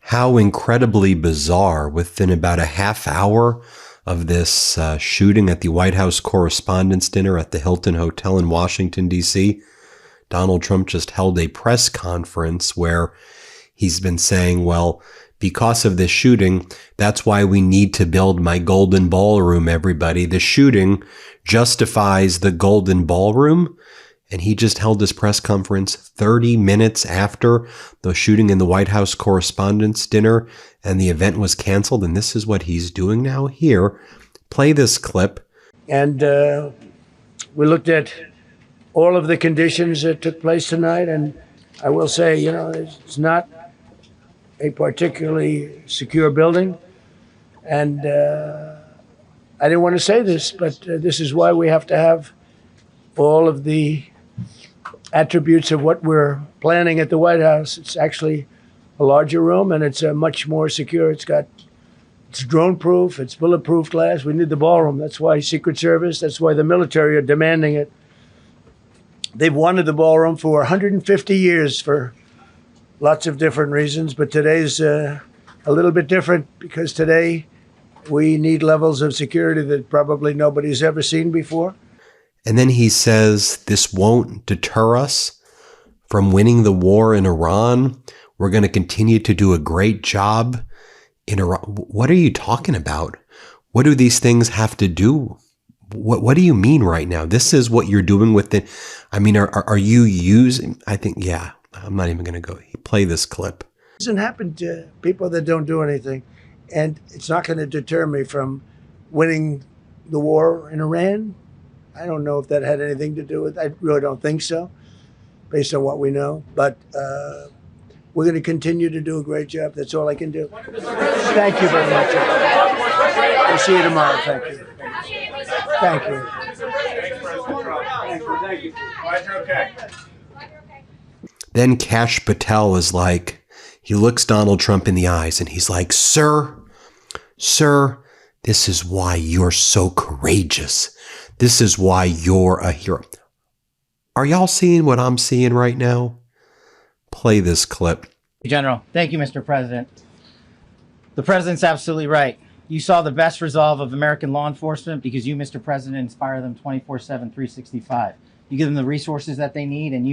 How incredibly bizarre. Within about a half hour of this shooting at the White House Correspondents' Dinner at the Hilton Hotel in Washington, D.C., Donald Trump just held a press conference where he's been saying, well, because of this shooting, that's why we need to build my golden ballroom, everybody. The shooting justifies the golden ballroom. And he just held this press conference 30 minutes after the shooting in the White House Correspondents' Dinner, and the event was canceled. And this is what he's doing now. Here, play this clip. And we looked at all of the conditions that took place tonight. And I will say, you know, it's not a particularly secure building. And I didn't want to say this, but this is why we have to have all of the attributes of what we're planning at the White House. It's actually a larger room, and it's much more secure. It's drone-proof, it's bulletproof glass. We need the ballroom. That's why Secret Service, that's why the military are demanding it. They've wanted the ballroom for 150 years for lots of different reasons, but today's a little bit different because today we need levels of security that probably nobody's ever seen before. And then he says, this won't deter us from winning the war in Iran. We're going to continue to do a great job in Iran. What are you talking about? What do these things have to do? What do you mean right now? This is what you're doing with it. I mean, are you using, I think, yeah, I'm not even going to go play this clip. It doesn't happen to people that don't do anything. And it's not going to deter me from winning the war in Iran. I don't know if that had anything to do with it. I really don't think so, based on what we know. But we're going to continue to do a great job. That's all I can do. Thank you very much. We'll see you tomorrow. Thank you. Thank you. Thank you. Glad you're okay. Then Kash Patel is like, he looks Donald Trump in the eyes and he's like, sir, this is why you're so courageous. This is why you're a hero. Are y'all seeing what I'm seeing right now? Play this clip. General, thank you, Mr. President. The president's absolutely right. You saw the best resolve of American law enforcement because you, Mr. President, inspire them 24/7, 365. You give them the resources that they need, and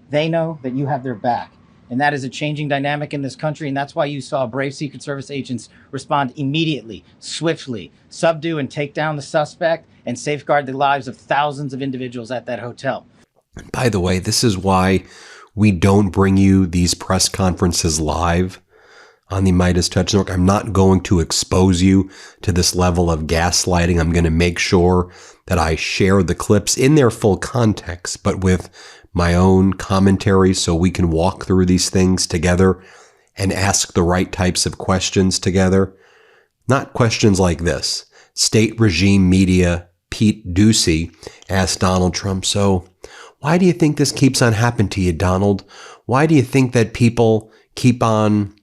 they know that you have their back. And that is a changing dynamic in this country, and that's why you saw brave Secret Service agents respond immediately, swiftly, subdue and take down the suspect, and safeguard the lives of thousands of individuals at that hotel. And by the way, this is why we don't bring you these press conferences live on the MeidasTouch Network. I'm not going to expose you to this level of gaslighting. I'm going to make sure that I share the clips in their full context, but with my own commentary so we can walk through these things together and ask the right types of questions together. Not questions like this. State regime media Pete Ducey asked Donald Trump, so why do you think this keeps on happening to you, Donald? Why do you think that people keep on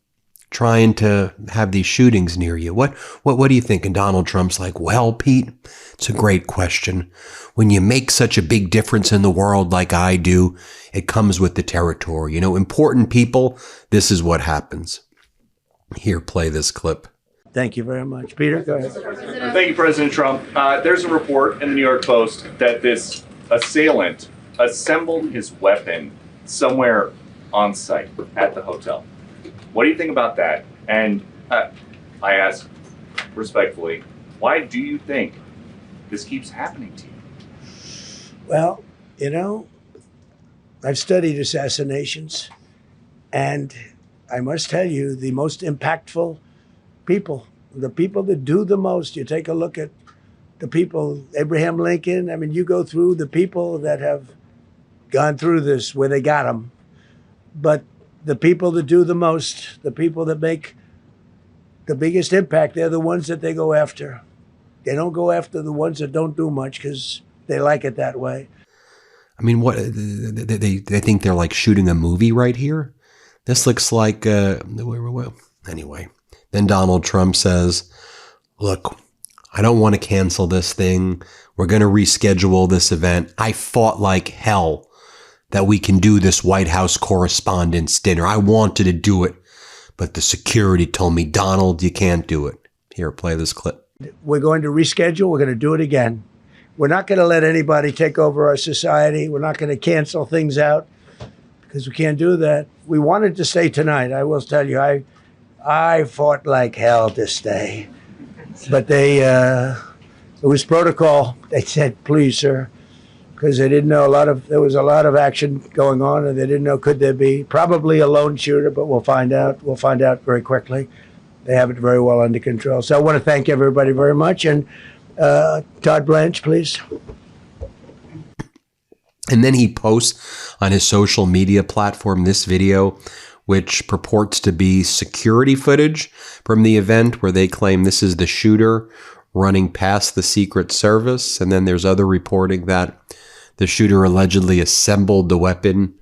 trying to have these shootings near you? What do you think? And Donald Trump's like, well, Pete, it's a great question. When you make such a big difference in the world like I do, it comes with the territory. You know, important people, this is what happens. Here, play this clip. Thank you very much. Peter, go ahead. Thank you, President Trump. There's a report in the New York Post that this assailant assembled his weapon somewhere on site at the hotel. What do you think about that? And I ask respectfully, why do you think this keeps happening to you? Well, you know, I've studied assassinations, and I must tell you, the most impactful people, the people that do the most, you take a look at the people, Abraham Lincoln, I mean, you go through the people that have gone through this, where they got them. But the people that do the most, the people that make the biggest impact, they're the ones that they go after. They don't go after the ones that don't do much because they like it that way. I mean, what they think they're like shooting a movie right here. This looks like anyway. Then Donald Trump says, "Look, I don't want to cancel this thing. We're going to reschedule this event. I fought like hell that we can do this White House Correspondents' Dinner. I wanted to do it, but the security told me, Donald, you can't do it. Here, play this clip. We're going to reschedule. We're going to do it again. We're not going to let anybody take over our society. We're not going to cancel things out because we can't do that. We wanted to stay tonight. I will tell you, I fought like hell to stay. But it was protocol. They said, please, sir, because they didn't know there was a lot of action going on, and they didn't know, could there be probably a lone shooter, but we'll find out. We'll find out very quickly. They have it very well under control. So I want to thank everybody very much. And Todd Blanche, please. And then he posts on his social media platform this video, which purports to be security footage from the event where they claim this is the shooter running past the Secret Service. And then there's other reporting that the shooter allegedly assembled the weapon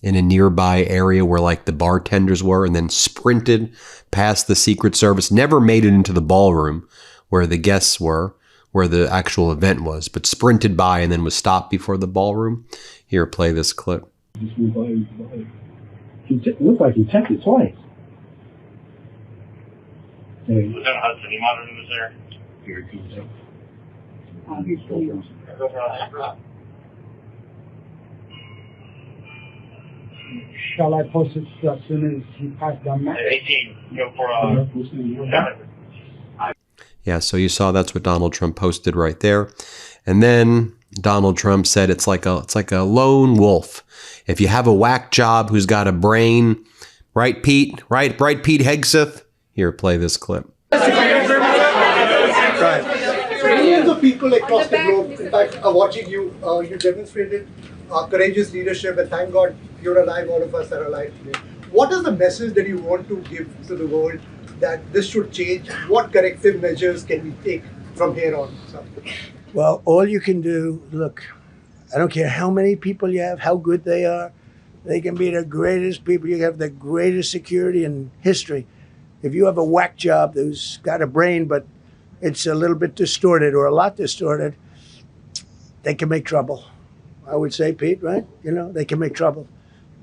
in a nearby area where like the bartenders were and then sprinted past the Secret Service, never made it into the ballroom where the guests were, where the actual event was, but sprinted by and then was stopped before the ballroom. Here, play this clip. It looked like he checked it twice. Lieutenant Hudson, any monitoring this there? Here he comes up. Shall I post it as soon as he passed down? 18, go for Yeah, so you saw that's what Donald Trump posted right there. And then Donald Trump said it's like a lone wolf. If you have a whack job who's got a brain, right, Pete? Right, Pete Hegseth? Here, play this clip. Millions of people across the globe, in fact, are watching you. You demonstrated courageous leadership, and thank God you're alive. All of us are alive today. What is the message that you want to give to the world that this should change? What corrective measures can we take from here on? Well, all you can do, look, I don't care how many people you have, how good they are. They can be the greatest people. You have the greatest security in history. If you have a whack job who's got a brain, but it's a little bit distorted or a lot distorted, they can make trouble. I would say, Pete, right? You know, they can make trouble.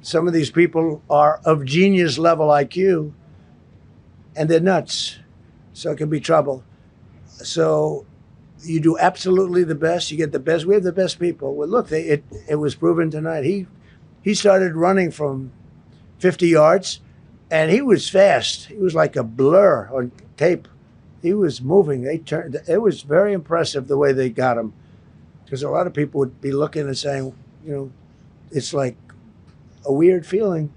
Some of these people are of genius level IQ, and they're nuts. So it can be trouble. So you do absolutely the best. You get the best. We have the best people. Well, look, it was proven tonight. He started running from 50 yards, and he was fast. He was like a blur on tape. He was moving. It was very impressive the way they got him, because a lot of people would be looking and saying, you know, it's like a weird feeling.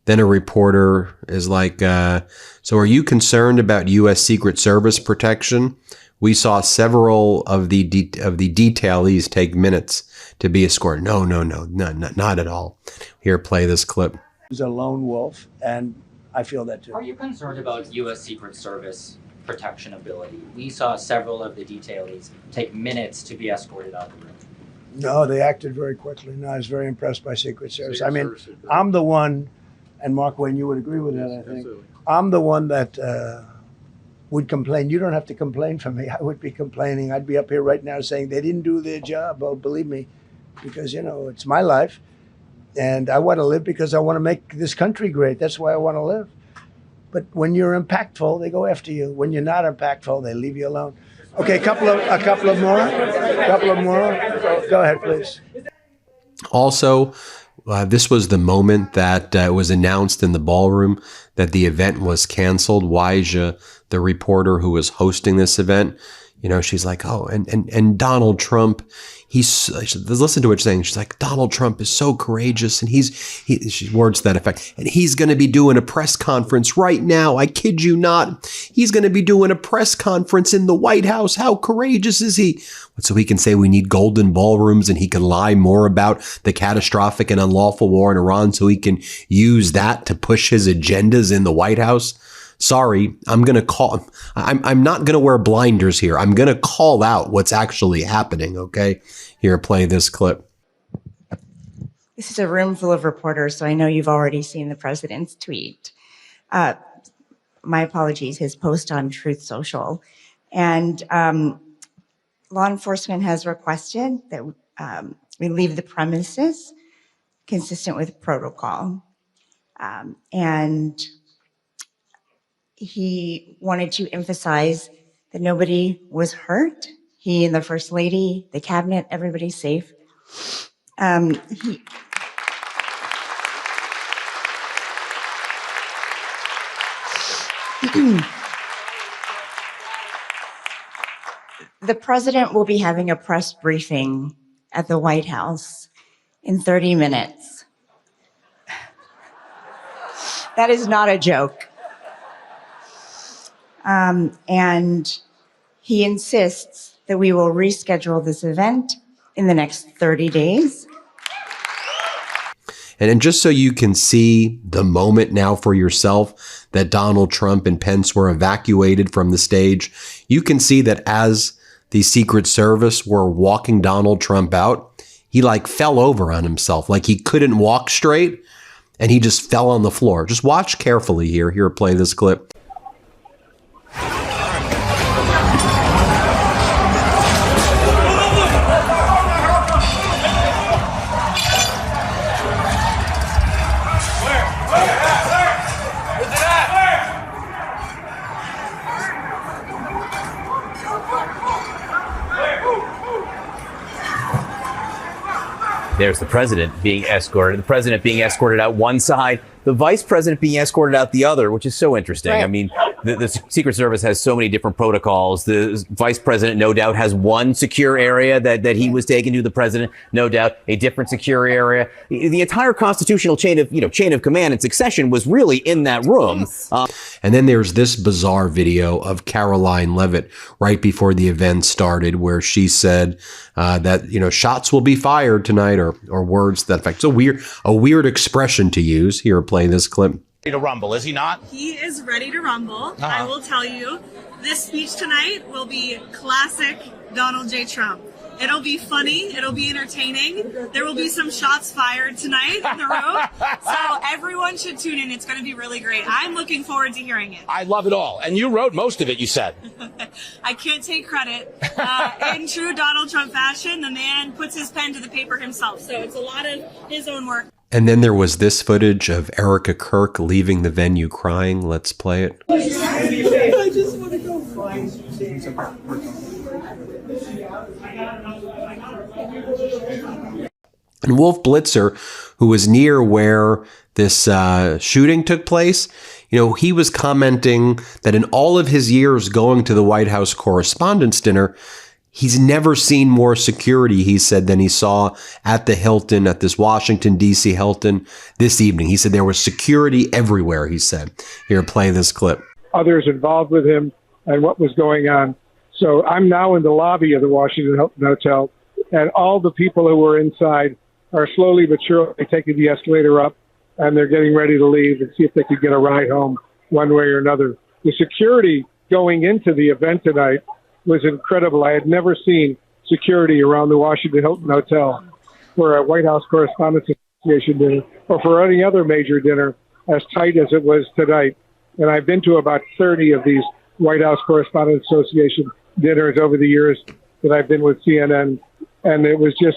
Then a reporter is like, so are you concerned about U.S. Secret Service protection? We saw several of the detailees take minutes to be escorted. No, not at all. Here, play this clip. He's a lone wolf, and I feel that too. Are you concerned about U.S. Secret Service protection ability? We saw several of the detailees take minutes to be escorted out of the room. No, they acted very quickly. No, I was very impressed by Secret Service. I mean, I'm the one, and Mark Wayne, you would agree with that, I think. Absolutely. I'm the one that would complain. You don't have to complain for me. I would be complaining. I'd be up here right now saying they didn't do their job. Oh, believe me, because, you know, it's my life, and I want to live because I want to make this country great. That's why I want to live. But when you're impactful, they go after you. When you're not impactful, they leave you alone. Okay, a couple of more. Go ahead, please. Also, this was the moment that it was announced in the ballroom that the event was canceled. Waija, the reporter who was hosting this event, you know, she's like, oh, and Donald Trump, listen to what she's saying. She's like, Donald Trump is so courageous, and she words to that effect, and he's going to be doing a press conference right now. I kid you not. He's going to be doing a press conference in the White House. How courageous is he? So he can say we need golden ballrooms, and he can lie more about the catastrophic and unlawful war in Iran, so he can use that to push his agendas in the White House. Sorry, I'm not going to wear blinders here. I'm going to call out what's actually happening, okay? Here, play this clip. This is a room full of reporters, so I know you've already seen the president's tweet. My apologies, his post on Truth Social. And law enforcement has requested that we leave the premises consistent with protocol. And he wanted to emphasize that nobody was hurt. He and the First Lady, the cabinet, everybody's safe. He, the president will be having a press briefing at the White House in 30 minutes. That is not a joke. And he insists that we will reschedule this event in the next 30 days. And just so you can see the moment now for yourself that Donald Trump and Pence were evacuated from the stage, you can see that as the Secret Service were walking Donald Trump out, he like fell over on himself, like he couldn't walk straight, and he just fell on the floor. Just watch carefully here. Here, play this clip. There's the president being escorted. The president being escorted out one side, the vice president being escorted out the other, which is so interesting. Right. I mean, the Secret Service has so many different protocols. The vice president, no doubt, has one secure area that he was taken to. The president, no doubt, a different secure area. The entire constitutional chain of command and succession was really in that room. Yes. And then there's this bizarre video of Caroline Leavitt right before the event started, where she said that shots will be fired tonight, or words to that effect. It's a weird expression to use. Here, play this clip. Ready to rumble, is he not? He is ready to rumble. I will tell you, this speech tonight will be classic Donald J. Trump. It'll be funny. It'll be entertaining. There will be some shots fired tonight in the room. So everyone should tune in. It's going to be really great. I'm looking forward to hearing it. I love it all. And you wrote most of it, you said. I can't take credit. In true Donald Trump fashion, the man puts his pen to the paper himself. So it's a lot of his own work. And then there was this footage of Erica Kirk leaving the venue crying. Let's play it. I just want to go flying. And Wolf Blitzer, who was near where this shooting took place, he was commenting that in all of his years going to the White House Correspondents' dinner, he's never seen more security, he said, than he saw at the Hilton, at this Washington, D.C. Hilton this evening. He said there was security everywhere, he said. Here, play this clip. Others involved with him and what was going on. So I'm now in the lobby of the Washington Hilton Hotel, and all the people who were inside are slowly but surely taking the escalator up, and they're getting ready to leave and see if they could get a ride home one way or another. The security going into the event tonight was incredible. I had never seen security around the Washington Hilton Hotel for a White House Correspondents' Association dinner or for any other major dinner as tight as it was tonight. And I've been to about 30 of these White House Correspondents' Association dinners over the years that I've been with CNN. And it was just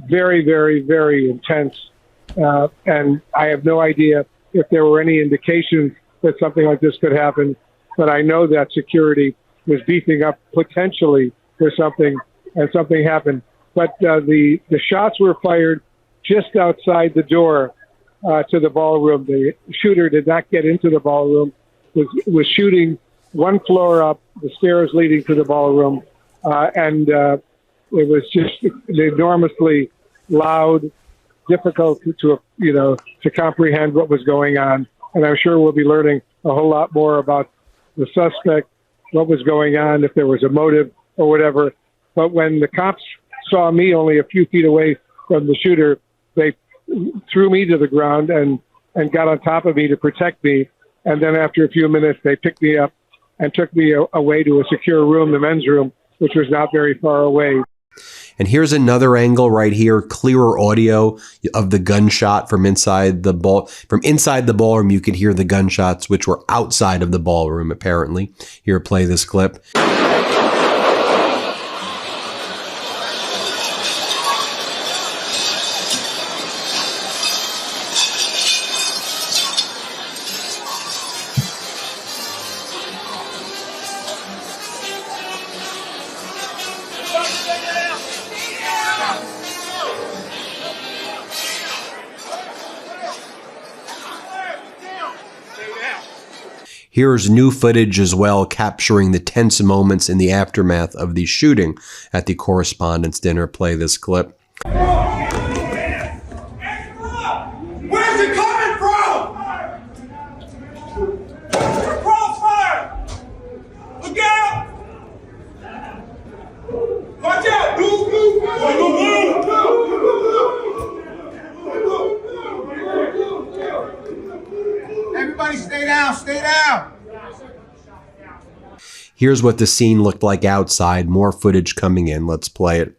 very, very, very intense. And I have no idea if there were any indications that something like this could happen. But I know that security was beefing up potentially for something, and something happened. But the shots were fired just outside the door to the ballroom. The shooter did not get into the ballroom, was shooting one floor up, the stairs leading to the ballroom, and it was just enormously loud, difficult to comprehend what was going on. And I'm sure we'll be learning a whole lot more about the suspect, what was going on, if there was a motive or whatever. But when the cops saw me only a few feet away from the shooter, they threw me to the ground and got on top of me to protect me. And then after a few minutes, they picked me up and took me away to a secure room, the men's room, which was not very far away. And here's another angle right here, clearer audio of the gunshot from inside the ballroom. You could hear the gunshots, which were outside of the ballroom, apparently. Here, play this clip. Here's new footage as well, capturing the tense moments in the aftermath of the shooting at the Correspondents dinner. Play this clip. Where's it coming from? Crossfire! Look out! Watch out! Everybody stay down, stay down! Here's what the scene looked like outside. More footage coming in. Let's play it.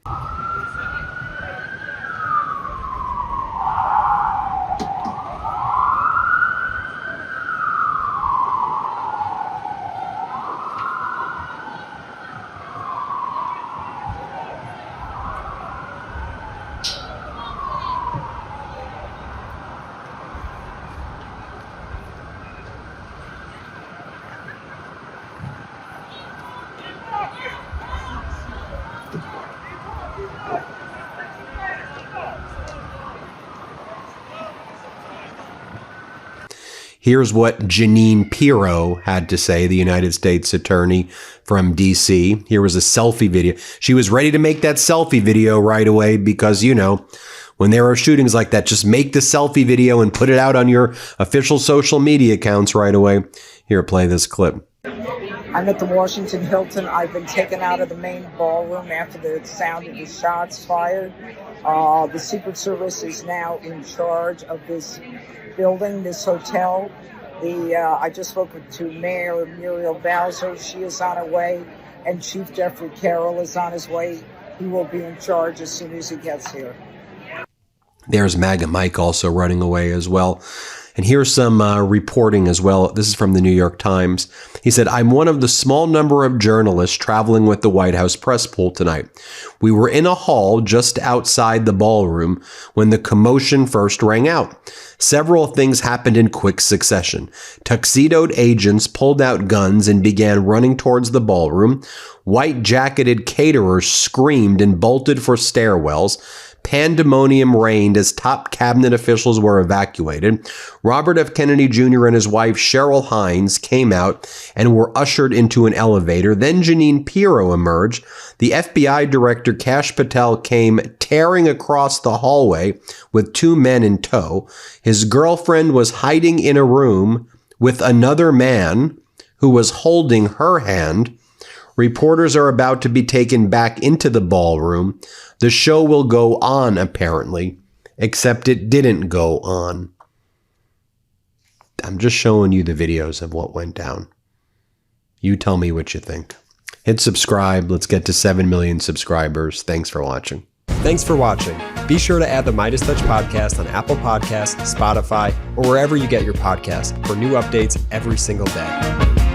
Here's what Jeanine Pirro had to say, the United States Attorney from D.C. Here was a selfie video. She was ready to make that selfie video right away because, you know, when there are shootings like that, just make the selfie video and put it out on your official social media accounts right away. Here, play this clip. I'm at the Washington Hilton. I've been taken out of the main ballroom after the sound of the shots fired. The Secret Service is now in charge of this building, this hotel. I just spoke to Mayor Muriel Bowser. She is on her way, and Chief Jeffrey Carroll is on his way. He will be in charge as soon as he gets here. There's MAGA Mike also running away as well. And here's some reporting as well. This is from the New York Times. He said, I'm one of the small number of journalists traveling with the White House press pool tonight. We were in a hall just outside the ballroom when the commotion first rang out. Several things happened in quick succession. Tuxedoed agents pulled out guns and began running towards the ballroom. White-jacketed caterers screamed and bolted for stairwells. Pandemonium reigned as top cabinet officials were evacuated. Robert F. Kennedy Jr. and his wife Cheryl Hines came out and were ushered into an elevator. Then Jeanine Pirro emerged. The FBI director Kash Patel came tearing across the hallway with two men in tow. His girlfriend was hiding in a room with another man who was holding her hand. Reporters are about to be taken back into the ballroom. The show will go on, apparently, except it didn't go on. I'm just showing you the videos of what went down. You tell me what you think. Hit subscribe. Let's get to 7 million subscribers. Thanks for watching. Thanks for watching. Be sure to add the MeidasTouch podcast on Apple Podcasts, Spotify, or wherever you get your podcasts for new updates every single day.